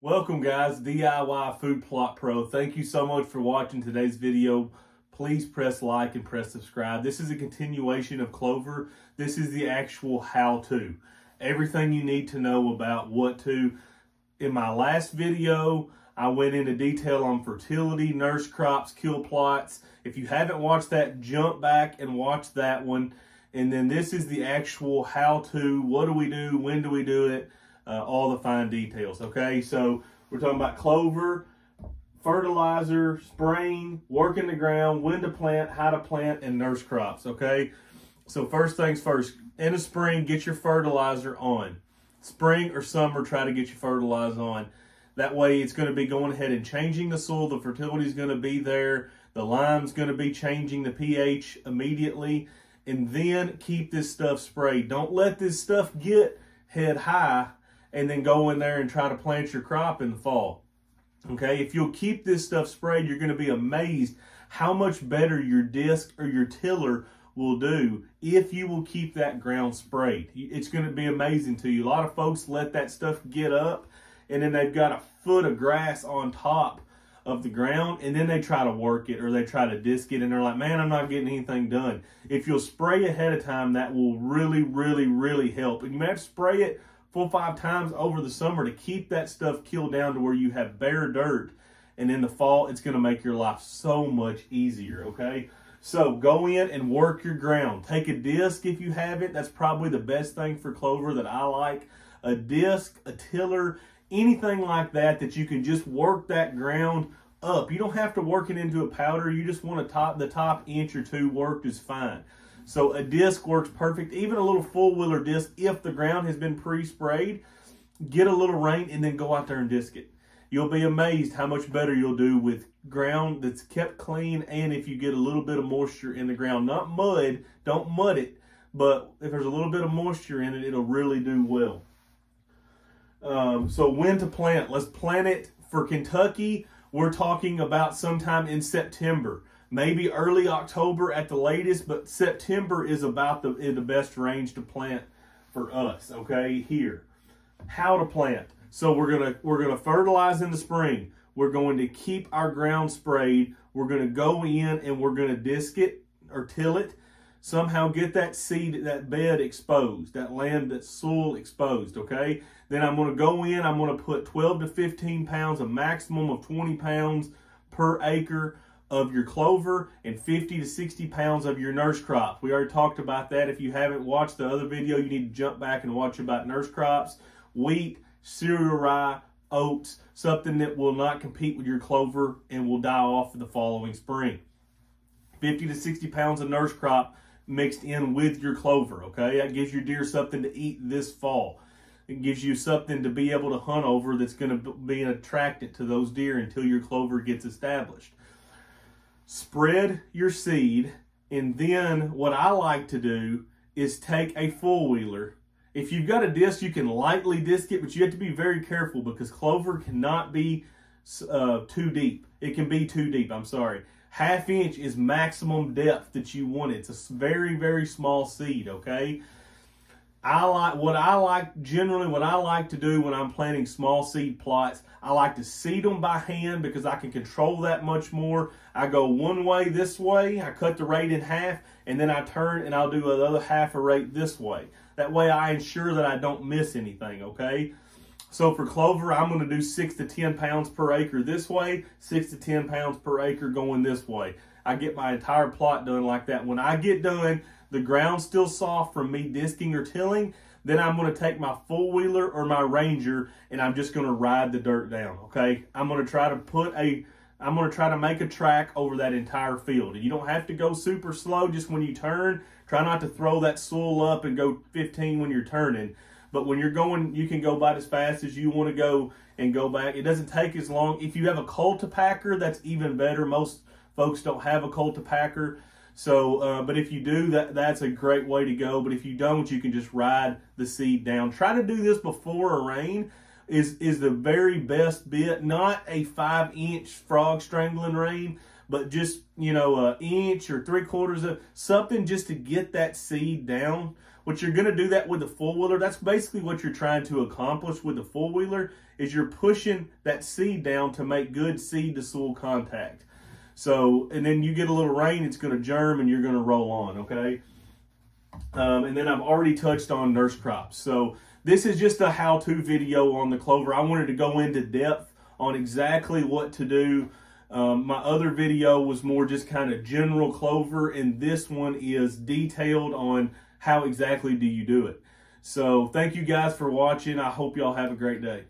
Welcome guys, DIY Food Plot Pro. Thank you so much for watching today's video. Please press like and press subscribe. This is a continuation of Clover. This is the actual how-to. Everything you need to know about what to. In my last video, I went into detail on fertility, nurse crops, kill plots. If you haven't watched that, jump back and watch that one. And then this is the actual how-to. What do we do? When do we do it? All the fine details, okay? So we're talking about clover, fertilizer, spraying, working the ground, when to plant, how to plant, and nurse crops, okay? So first things first, in the spring, get your fertilizer on. Spring or summer, try to get your fertilizer on. That way it's going to be going ahead and changing the soil. The fertility is going to be there. The lime's going to be changing the pH immediately. And then keep this stuff sprayed. Don't let this stuff get head high and then go in there and try to plant your crop in the fall. Okay, if you'll keep this stuff sprayed, you're going to be amazed how much better your disc or your tiller will do if you will keep that ground sprayed. It's going to be amazing to you. A lot of folks let that stuff get up and then they've got a foot of grass on top of the ground and then they try to work it or they try to disc it and they're like, man, I'm not getting anything done. If you'll spray ahead of time, that will really help. And you may have to spray it 4 or 5 times over the summer to keep that stuff killed down to where you have bare dirt. And in the fall, it's going to make your life so much easier, okay? So go in and work your ground. Take a disc if you have it. That's probably the best thing for clover that I like. A disc, a tiller, anything like that that you can just work that ground up. You don't have to work it into a powder. You just want the top inch or two worked is fine. So a disc works perfect. Even a little four-wheeler disc, if the ground has been pre-sprayed, get a little rain and then go out there and disc it. You'll be amazed how much better you'll do with ground that's kept clean and if you get a little bit of moisture in the ground. Not mud, don't mud it, but if there's a little bit of moisture in it, it'll really do well. So when to plant? Let's plant it. For Kentucky, we're talking about sometime in September. Maybe early October at the latest, but September is about the best range to plant for us, okay, here. How to plant. So we're gonna fertilize in the spring. We're going to keep our ground sprayed. We're gonna go in and we're gonna disc it or till it. Somehow get that seed, that bed exposed, that land, that soil exposed, okay? Then I'm gonna go in, I'm gonna put 12 to 15 pounds, a maximum of 20 pounds per acre of your clover and 50 to 60 pounds of your nurse crops. We already talked about that. If you haven't watched the other video, you need to jump back and watch about nurse crops. Wheat, cereal rye, oats, something that will not compete with your clover and will die off in the following spring. 50 to 60 pounds of nurse crop mixed in with your clover, okay? That gives your deer something to eat this fall. It gives you something to be able to hunt over that's going to be attracted to those deer until your clover gets established. Spread your seed, and then what I like to do is take a four-wheeler. If you've got a disc, you can lightly disc it, but you have to be very careful because clover cannot be too deep. It can be too deep, I'm sorry. 1/2 inch is maximum depth that you want. It's a very small seed, okay? What I like to do when I'm planting small seed plots, I like to seed them by hand because I can control that much more. I go one way this way, I cut the rate in half, and then I turn and I'll do the other half a rate this way. That way I ensure that I don't miss anything, okay? So for clover, I'm going to do 6 to 10 pounds per acre this way, 6 to 10 pounds per acre going this way. I get my entire plot done like that. When I get done, the ground's still soft from me disking or tilling, then I'm going to take my four-wheeler or my Ranger and I'm just going to ride the dirt down, okay? I'm going to try to make a track over that entire field. And you don't have to go super slow just when you turn. Try not to throw that soil up and go 15 when you're turning. But when you're going, you can go about as fast as you want to go and go back. It doesn't take as long. If you have a cultipacker, that's even better. Most folks don't have a cultipacker. So, but if you do, that's a great way to go. But if you don't, you can just ride the seed down. Try to do this before a rain is the very best bit. Not a 5-inch frog strangling rain, but just, you know, 1 inch or 3/4 of something just to get that seed down What you're going to do that with the four-wheeler, that's basically what you're trying to accomplish with the four-wheeler, is you're pushing that seed down to make good seed to soil contact. So, and then you get a little rain, it's going to germ and you're going to roll on, okay? And then I've already touched on nurse crops. So this is just a how-to video on the clover. I wanted to go into depth on exactly what to do. My other video was more just kind of general clover, and this one is detailed on how exactly do you do it. So thank you guys for watching. I hope y'all have a great day.